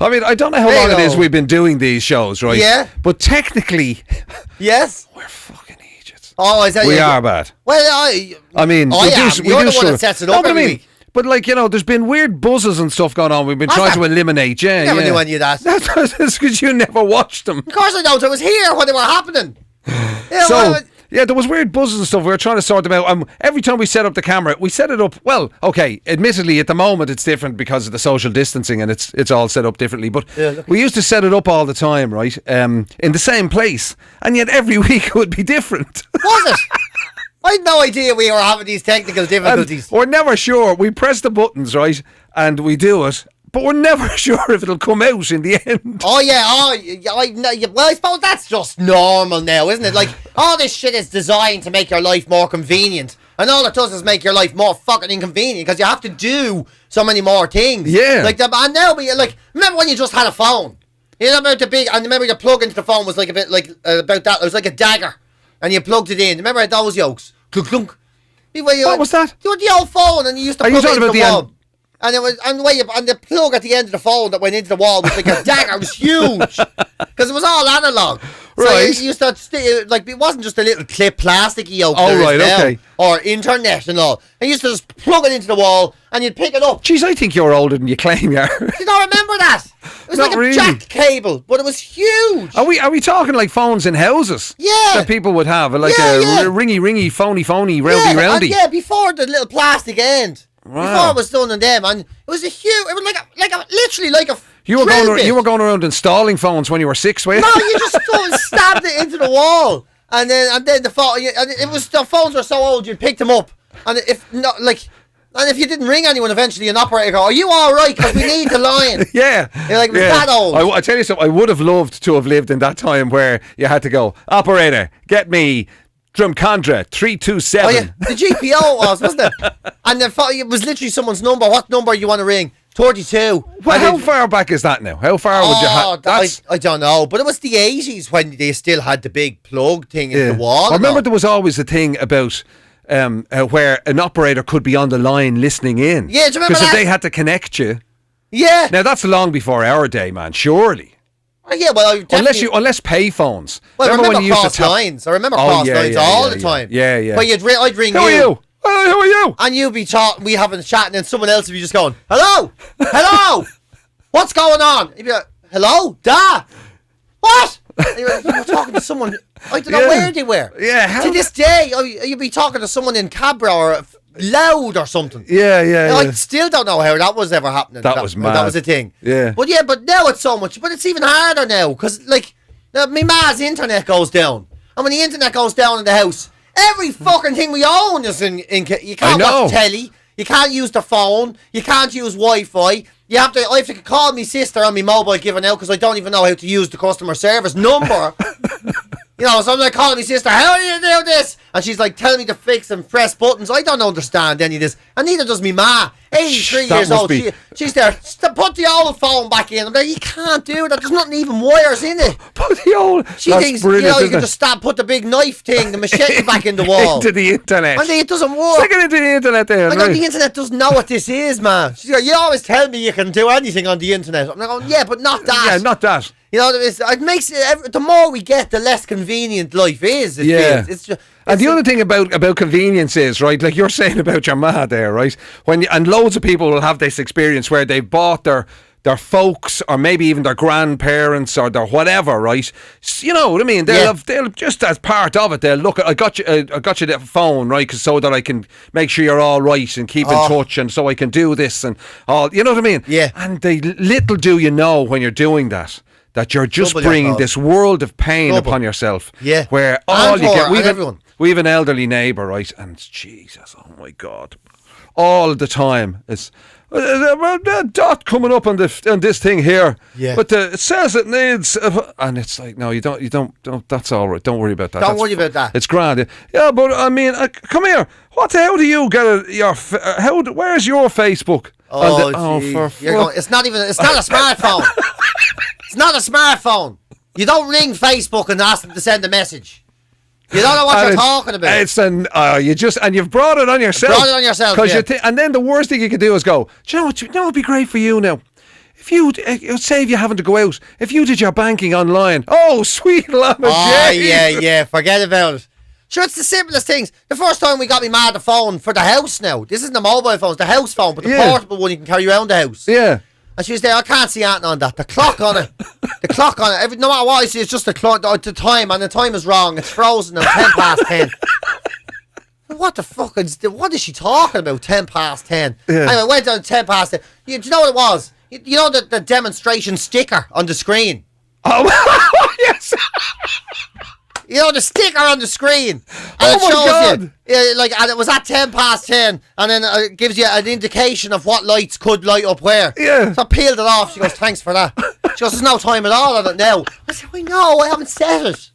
I mean, I don't know how long it is we've been doing these shows, right? Yeah. But technically, yes, we're fucking idiots. Oh, I tell you, we are bad. Well, I mean, you're the one that sets it up every week. But like, there's been weird buzzes and stuff going on. We've been trying to eliminate. Yeah, never knew any of that. That's because you never watched them. Of course I don't. I was here when they were happening. Yeah, there was weird buzzes and stuff. We were trying to sort them out. Every time we set up the camera, we set it up. Well, okay. Admittedly, at the moment, it's different because of the social distancing, and it's all set up differently. But we used to set it up all the time, right? In the same place, and yet every week it would be different. Was it? I had no idea we were having these technical difficulties. We're never sure. We press the buttons, right, and we do it. But we're never sure if it'll come out in the end. Oh, yeah. Well, I suppose that's just normal now, isn't it? Like, all this shit is designed to make your life more convenient. And all it does is make your life more fucking inconvenient because you have to do so many more things. Yeah. And now, remember when you just had a phone? You know about and remember the plug into the phone was like a bit like, about that. It was like a dagger. And you plugged it in. Remember those yokes? Clunk, clunk. What was that? You had the old phone and you used to plug it into the wall. And it was, and the plug at the end of the phone that went into the wall was like a dagger. It was huge because it was all analog. Right. So you used to it wasn't just a little clip plasticky yoke. Oh right, okay. Or internet and all. And you used to just plug it into the wall and you'd pick it up. Jeez, I think you're older than you claim you are. You don't remember that? It was Not like a really. jack cable, but it was huge. Are we talking like phones in houses? Yeah. That people would have a ringy, phony, roundy. Yeah, before the little plastic end. Wow. Before it was done on them, and it was a huge. It was literally like a. You were going around installing phones when you were 6, were you? No, you just stabbed it into the wall, and then the phone. And it was the phones were so old you'd pick them up, and if you didn't ring anyone, eventually an operator go, "Are you all right? Because we need the line." Yeah, you're like, it was that old. I tell you something. I would have loved to have lived in that time where you had to go, operator, get me Drumcondra 327. Oh yeah, the GPO wasn't it? And it was literally someone's number. What number you want to ring? 32. Well, how far back is that now? How far would you have? I don't know, but it was the 80s when they still had the big plug thing in the wall. I remember there was always a thing about where an operator could be on the line listening in. Yeah, do you remember that? Because if they had to connect you. Yeah. Now that's long before our day, man. Surely. Yeah, well, unless pay phones. Well, I remember cross lines. I remember cross lines all the time. Yeah. But I'd ring you. Who are you? Who are you? And you'd be talking, we having a chat, and then someone else would be just going, "Hello, hello, what's going on?" You'd be like, "Hello, da, what?" You were talking to someone. I don't know where they were. Yeah. To this day, you'd be talking to someone in Cabra or Loud or something. Yeah. I still don't know how that was ever happening. That was mad. That was a thing. Yeah. But now it's so much. But it's even harder now because my ma's internet goes down, and when the internet goes down in the house, every fucking thing we own is in you can't watch telly, you can't use the phone, you can't use Wi-Fi. I have to call my sister on my mobile given out because I don't even know how to use the customer service number. So I'm like calling my sister, "How do you do this?" And she's like telling me to fix and press buttons. I don't understand any of this. And neither does me ma. 83 years old. She's there. Put the old phone back in. I'm like, you can't do that. There's nothing even wires in it. Put the old. She thinks you can just put the big knife thing, the machete back in the wall. Into the internet. And it doesn't work. Stick it into the internet there. Like, the internet doesn't know what this is, man. She's like, "You always tell me you can do anything on the internet." I'm like, "Oh yeah, but not that." Yeah, not that. It makes it. The more we get, the less convenient life is. It's just. And the other thing about convenience is, right, like you're saying about your ma there, right? And loads of people will have this experience where they bought their folks or maybe even their grandparents or their whatever, right? You know what I mean? They'll just as part of it, they'll look at, I got you that phone, right? So that I can make sure you're all right and keep in touch, and so I can do this and all. You know what I mean? Yeah. And little do you know when you're doing that you're just bringing this world of pain upon yourself. Yeah. Where all you get, everyone. We have an elderly neighbour, right? And Jesus, oh my God, all the time it's a dot coming up on this thing here. Yeah. But it says it needs, and it's like, no, you don't. That's all right. Don't worry about that. Don't worry about that. It's grand. Yeah, but I mean, come here. How do you get where's your Facebook? It's not a smartphone. It's not a smartphone. You don't ring Facebook and ask them to send a message. You don't know what And you're it's- talking about. It's and you've brought it on yourself. Brought it on yourself, 'Cause yeah. and then the worst thing you could do is go, do you know what? It'd be great for you now. If you it'd save you having to go out. If you did your banking online, oh sweet llama Oh, Jane. yeah, forget about it. Sure, it's the simplest things. The first time we got me mad the phone for the house now. This isn't the mobile phone, it's the house phone, but the Yeah. portable one you can carry around the house. Yeah. And she was there, I can't see anything on that. The clock on it. The clock on it. No matter what I see, it's just the clock, the time, and the time is wrong. It's frozen at 10 past 10. What the fuck what is she talking about? 10 past 10. Yeah. Anyway, I went down 10 past 10. Do you know what it was? You know the demonstration sticker on the screen? Oh yes. You know the sticker on the screen, and Oh it my shows God. you, and it was at 10 past 10, and then it gives you an indication of what lights could light up where. Yeah. So I peeled it off. She goes, "Thanks for that." She goes, "There's no time at all on it now." I said, "I know, I haven't set it.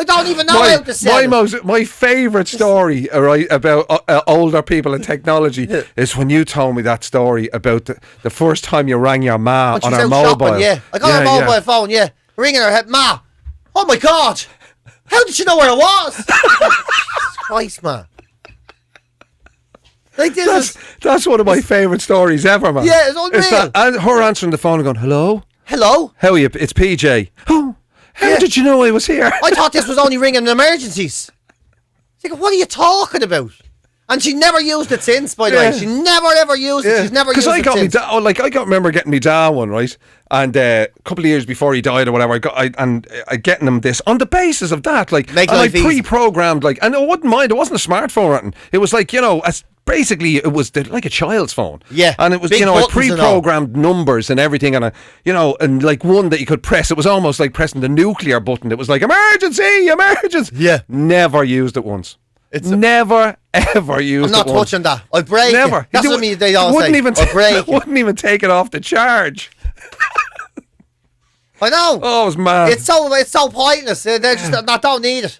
I don't even know how to set it." My favourite story, right, about older people and technology is when you told me that story about the first time you rang your ma When on she's her out mobile. shopping, yeah. I got her mobile phone, yeah. Ringing her head, "Ma, oh my God, how did you know where I was?" Jesus Christ, man. Like this That's one of my favourite stories ever, man. Yeah, it's unreal. And her answering the phone and going, "Hello? Hello? How are you? It's PJ. Oh, how did you know I was here?" I thought this was only ringing in emergencies. It's like, what are you talking about? And she never used it since, by the way. She never ever used it. She's never used it since. Remember getting me dad one, right? And a couple of years before he died or whatever, I getting him this on the basis of that, like, Make and life easy. pre-programmed, like, and I wouldn't mind. It wasn't a smartphone or anything. It was like, basically it was like a child's phone. Yeah. And it was, Big I buttons and all. pre-programmed numbers and everything, and and like one that you could press. It was almost like pressing the nuclear button. It was like emergency. Yeah. Never used it once. Never ever used I'm it not once. touching that. I break Never. it. That's You what they all wouldn't say. even I break it. wouldn't even take it off the charge. I know. Oh, it was mad. It's so pointless. They just I don't need it.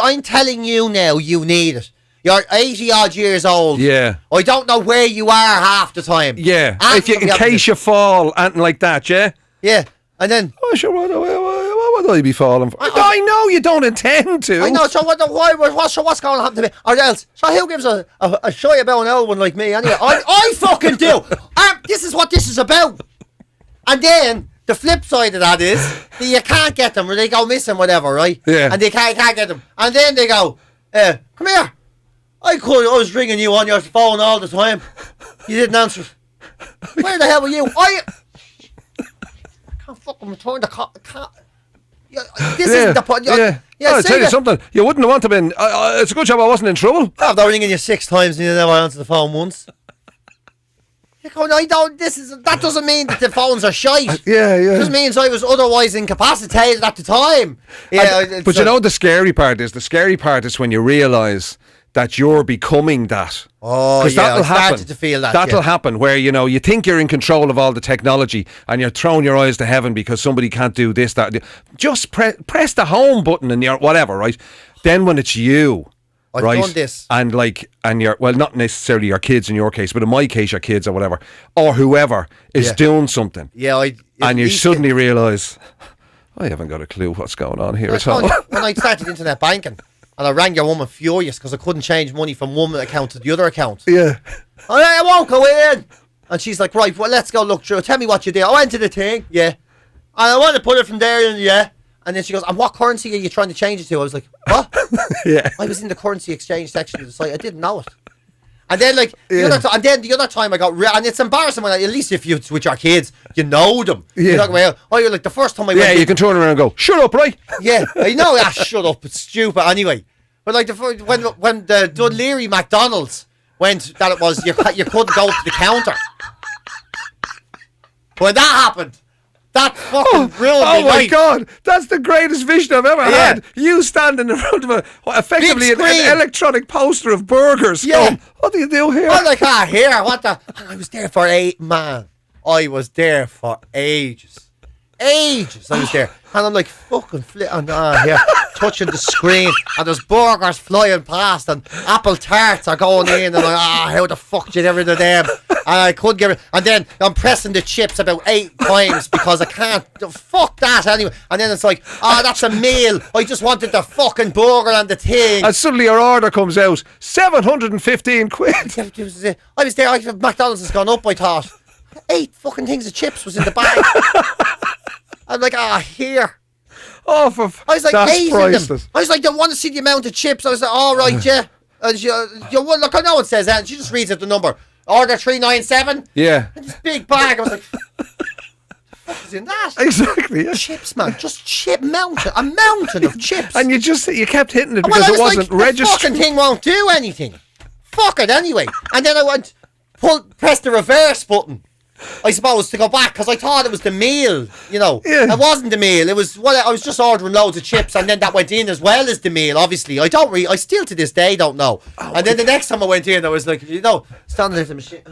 I'm telling you now, you need it. You're 80 odd years old. Yeah. I don't know where you are half the time. Yeah. Anything In case you fall, anything like that, yeah. Yeah. And then Oh, sure. What would I be falling for? I know you don't intend to. I know. So what's going to happen to me? Or else, so who gives a shy about an old one like me? Anyway, I fucking do. This is what this is about. And then the flip side of that is that you can't get them, or they go missing, whatever, right? Yeah. And they can't get them, and then they go, "Come here. I was ringing you on your phone all the time. You didn't answer. Where the hell were you? I can't fucking return the call. This isn't the point. Yeah. I'll tell you something. You wouldn't want to been. It's a good job I wasn't in trouble. After ringing you 6 times and you never answered the phone once. You're going, that doesn't mean that the phones are shite. Yeah. It just means I was otherwise incapacitated at the time. Yeah, But the scary part is when you realise that you're becoming that. Oh, 'Cause yeah, that'll I started happen. to feel that. That'll yeah. happen where, you think you're in control of all the technology and you're throwing your eyes to heaven because somebody can't do this, that. Just press the home button and you're whatever, right? Then when it's you, I've right? done this. And you're, well, not necessarily your kids in your case, but in my case, your kids or whatever, or whoever is Yeah. doing something. Yeah, And you suddenly realise, I haven't got a clue what's going on here at all. When I started internet banking, and I rang your woman furious because I couldn't change money from one account to the other account. Yeah. I won't go in. And she's like, right, well, let's go look through. Tell me what you did. I went to the thing, yeah. And I want to put it from there in, yeah. And then she goes, and what currency are you trying to change it to? I was like, what? Yeah. I was in the currency exchange section of the site. I didn't know it. And then the other time I got and it's embarrassing when at least if you with your kids, you know them. Yeah. You're like the first time I Yeah, went you can turn around and go, shut up, right? Yeah, I know. Shut up. It's stupid. Anyway, but like when the Dunleary McDonalds went that it was you couldn't go to the counter. When that happened, that fucking ruined me. Oh my life. God, that's the greatest vision I've ever had. You standing in front of effectively an electronic poster of burgers. Yeah. Going, what do you do here? I'm like, here, what the? I was there for I was there for ages. I was there, and I'm like fucking here. touching the screen, and there's burgers flying past, and apple tarts are going in, and I'm like, how the fuck did you get rid of them? And I couldn't get rid. And then I'm pressing the chips about 8 times because I can't. Fuck that anyway. And then it's like, that's a meal. I just wanted the fucking burger and the thing. And suddenly your order comes out, 715 quid. I was there. McDonald's has gone up. I thought 8 fucking things of chips was in the bag. I'm like, here. Oh, I was like, that's 8 priceless. of them. I was like, I want to see the amount of chips. I was like, all right, yeah. And look, I know it says that. And she just reads out the number. Order 397. Yeah. And this big bag. I was like, the fuck is in that? Exactly. Yeah. Chips, man. Just a mountain of chips. And you kept hitting it because it wasn't registered. The fucking thing won't do anything. Fuck it anyway. And then I went, press the reverse button, I suppose, to go back, because I thought it was the meal, Yeah. It wasn't the meal. It was I was just ordering loads of chips, and then that went in as well as the meal, obviously. I still to this day don't know. And then the next time I went in, I was like, standing there at the machine,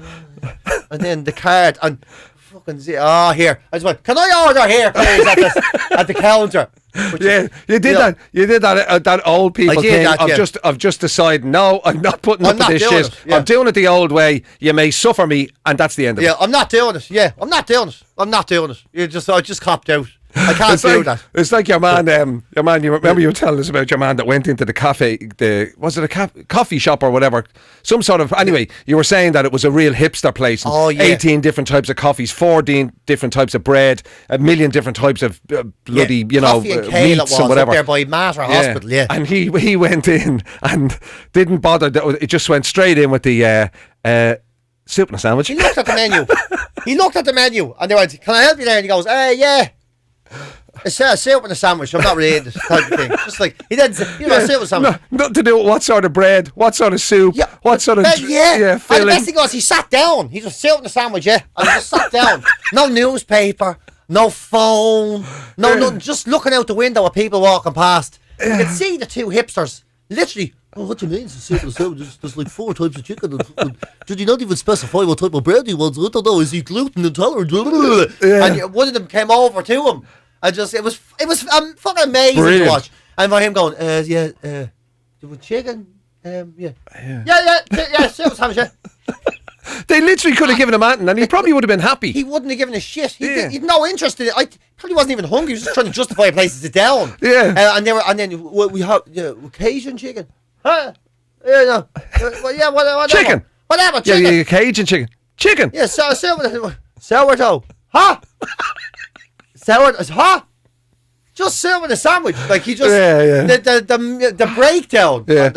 and then the card, and fucking here. I just went, can I order here, please, at the counter? You did that. You did that old people thing of just deciding, no, I'm not putting up with this shit. I'm doing it the old way. You may suffer me, and that's the end of it. Yeah, I'm not doing it. Yeah, I'm not doing it. I just copped out. I can't do that. It's like your man. You remember you were telling us about your man that went into the cafe. Was it a coffee shop or whatever? Some sort of. Anyway, you were saying that it was a real hipster place. 18 different types of coffees, 14 different types of bread, a million different types of bloody meats and whatever. Up there by Mater Hospital. Yeah. And he went in and didn't bother. It just went straight in with the soup and a sandwich. He looked at the menu. And they went, "Can I help you there?" And he goes, yeah. It's a soup and a sandwich. I'm not really into this type of thing. Just like he didn't say, soup and sandwich. Nothing to do with what sort of bread, what sort of soup, what sort of filling. And the best thing was he sat down. He just soup and a sandwich, and he just sat down. No newspaper, no phone, nothing. Just looking out the window at people walking past. You could see the two hipsters literally. Oh, what do you mean? It's a soup and a sandwich. There's like 4 types of chicken. Did you not even specify what type of bread he wants? I don't know. Is he gluten intolerant? And one of them came over to him. It was fucking amazing to watch. And by him going, with chicken, soup sandwich. They literally could have given him anything, and he probably would have been happy. He wouldn't have given a shit. He'd no interest in it. I probably wasn't even hungry. He was just trying to justify a place to sit down. Yeah. And then we have Cajun chicken. Huh? Yeah, no. Whatever. Chicken. Whatever. Chicken. Yeah, Cajun chicken. Chicken. Yeah, sourdough. Huh? Sourdough. Huh? Just soup and a sandwich. Like he just the breakdown. Yeah.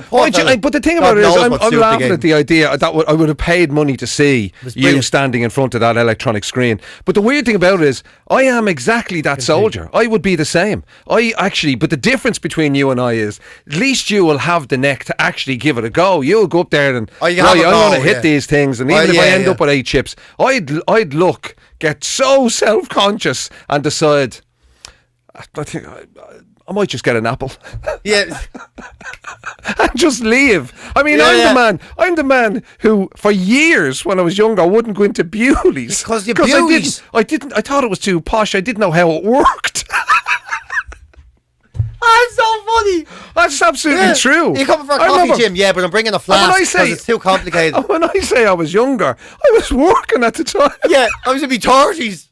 But the thing about it is, I'm laughing at the idea that I would have paid money to see you standing in front of that electronic screen. But the weird thing about it is, I am exactly that soldier. I would be the same. But the difference between you and I is, at least you will have the neck to actually give it a go. You'll go up there and I'm going to hit these things, and even if I end up with 8 chips, I'd get so self-conscious and decide, I think I might just get an apple. Yeah. And just leave. I mean, I'm the man who, for years when I was younger, wouldn't go into Bewley's. Because Bewley's. I thought it was too posh. I didn't know how it worked. That's so funny. That's absolutely true. You're coming for a coffee, Jim? Yeah, but I'm bringing a flask because it's too complicated. When I say I was younger, I was working at the time. Yeah, I was in my 30s.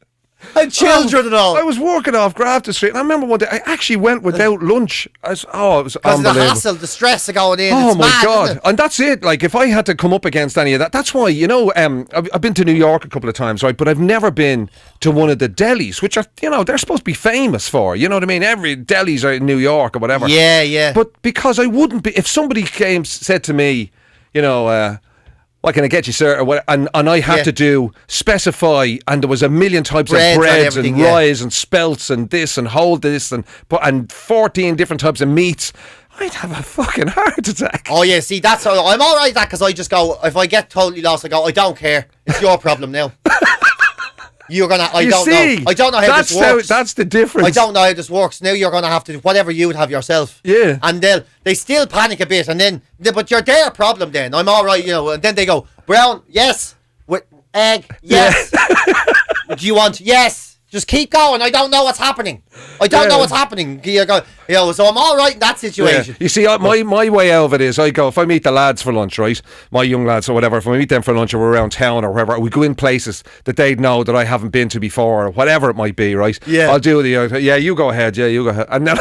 And children and all. I was working off Grafton Street, and I remember one day I actually went without lunch. It was unbelievable. The hassle, the stress of going in. Oh my God! And that's it. Like, if I had to come up against any of that, that's why I've been to New York a couple of times, right? But I've never been to one of the delis, which are they're supposed to be famous for. You know what I mean? Every delis are in New York or whatever. Yeah. But because I wouldn't be, if somebody said to me, what can I get you, sir? Or what, and I had to specify, and there was a million types of breads and rye and spelts and this and hold this and 14 different types of meats. I'd have a fucking heart attack. Oh yeah, see, that's how I'm all right with that, because I just go, if I get totally lost, I go, I don't care. It's your problem now. I don't know how this works. That's the difference. I don't know how this works. Now you're going to have to do whatever you would have yourself. Yeah. And they still panic a bit, and then, but you're their problem then. I'm all right, and then they go, brown, yes. With egg, yes. Do you want, yes. Just keep going. I don't know what's happening. I don't know what's happening. So I'm all right in that situation. You see, my way out of it is I go, if I meet the lads for lunch, right, my young lads or whatever, if I meet them for lunch or we're around town or wherever, we go in places that they'd know that I haven't been to before or whatever it might be, right? Yeah. I'll do you go ahead, you go ahead. And then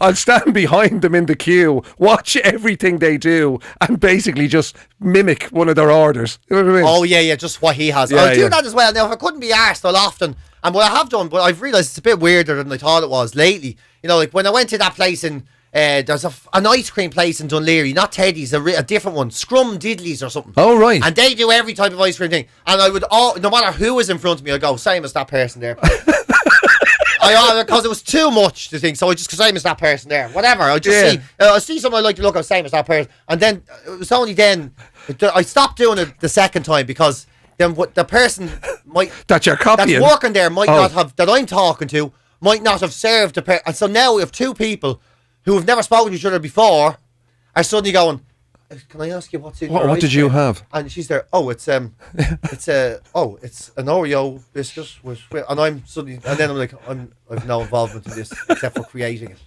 I'll stand behind them in the queue, watch everything they do and basically just mimic one of their orders. You know what I mean? Oh, yeah, just what he has. I'll do that as well. Now, if I couldn't be arsed, I'll often... And what I have done, but I've realised it's a bit weirder than I thought it was lately. You know, like when I went to that place in, there's an ice cream place in Dunleary, not Teddy's, a different one, Scrum Diddley's or something. Oh, right. And they do every type of ice cream thing. And I would, no matter who was in front of me, I'd go, same as that person there. Because it was too much to think, so I just, same as that person there. Whatever, I just see someone I like to look at, same as that person. And then, it was only then, I stopped doing it the second time because... Then what the person that you're copying that's working there might not have that I'm talking to might not have served the and so now we have two people who have never spoken to each other before are suddenly going, can I ask you what's in your what did you have? And she's there, it's an Oreo biscuit and I'm suddenly and then I'm like I've no involvement in this except for creating it.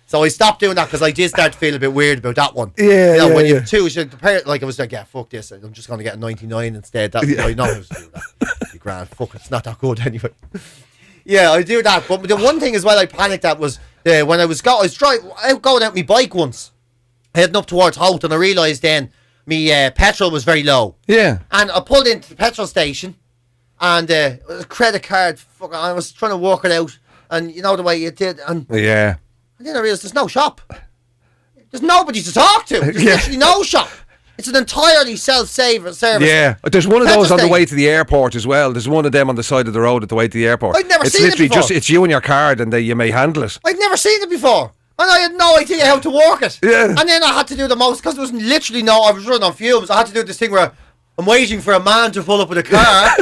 So I stopped doing that because I did start to feel a bit weird about that one. Yeah, when you have two, like I was like, fuck this. I'm just going to get a 99 instead. I know how to do that. Be grand. Fuck, it's not that good anyway. Yeah, I do that. But the one thing as well I panicked at was when I was going out my bike once, heading up towards Holt, and I realised then me petrol was very low. Yeah. And I pulled into the petrol station, and it was a credit card. Fuck, I was trying to work it out, and you know the way you did, and yeah. And then I realised there's no shop. There's nobody to talk to. There's literally no shop. It's an entirely self-service. Yeah, there's one of those on the way to the airport as well. There's one of them on the side of the road at the way to the airport. I'd never seen it before. It's literally it's you and your card and you may handle it. I'd never seen it before. And I had no idea how to work it. Yeah. And then I had to do the most, because there was literally I was running on fumes. I had to do this thing where I'm waiting for a man to pull up with a car.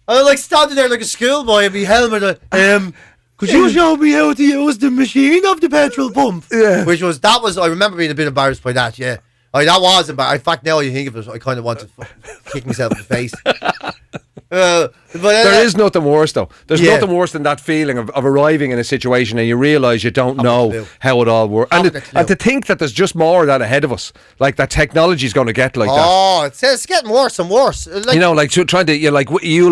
And I'm like standing there like a schoolboy in my helmet. Could you show me how to use the machine of the petrol pump? Yeah. I remember being a bit embarrassed by that, yeah. That was embarrassing. In fact, now you think of it, I kind of want to kick myself in the face. There is nothing worse though. There's nothing worse than that feeling of arriving in a situation and you realise you don't know how it all works. And to think that there's just more of that ahead of us. Like that technology's going to get like that. Oh, it's getting worse and worse. You'll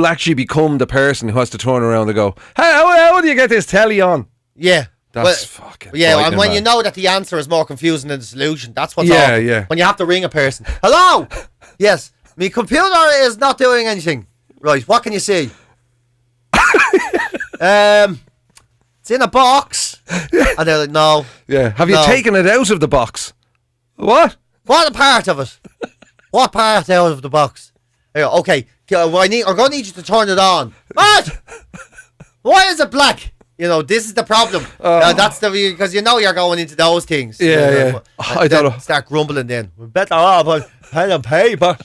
actually become the person who has to turn around and go, hey, how do you get this telly on? Yeah. That's fucking and when you know that the answer is more confusing than the solution, that's what's awful. Yeah. When you have to ring a person. Hello? Yes. My computer is not doing anything. Right, what can you see? It's in a box. And they're like, no. Yeah. Have you taken it out of the box? What? What part of it? What part out of the box? Okay, I'm going to need you to turn it on. What? Why is it black? This is the problem. That's because you're going into those things. Yeah. I don't know. Start grumbling then. We better off on pen and paper.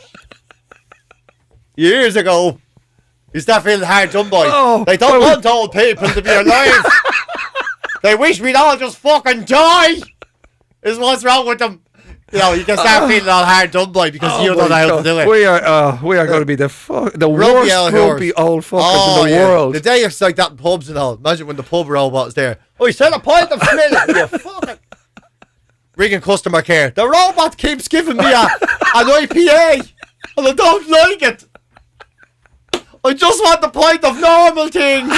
Years ago, you start feeling hard done by. They don't want old people to be alive. They wish we'd all just fucking die. Is what's wrong with them. You can start feeling all hard done by because you don't know how to do it. We are going to be the worst grumpy old fuckers in the world. The day it's like that in pubs and all. Imagine when the pub robot's there. Oh, you said a pint of smell. You fucking ringing customer care. The robot keeps giving me an IPA and I don't like it. I just want the pint of normal thing.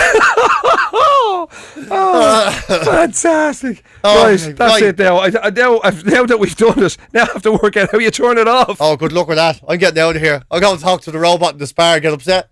Fantastic. That's it now. Now that we've done this, now I have to work out how you turn it off. Oh, good luck with that. I'm getting out of here. I'm going to talk to the robot in the spar and get upset.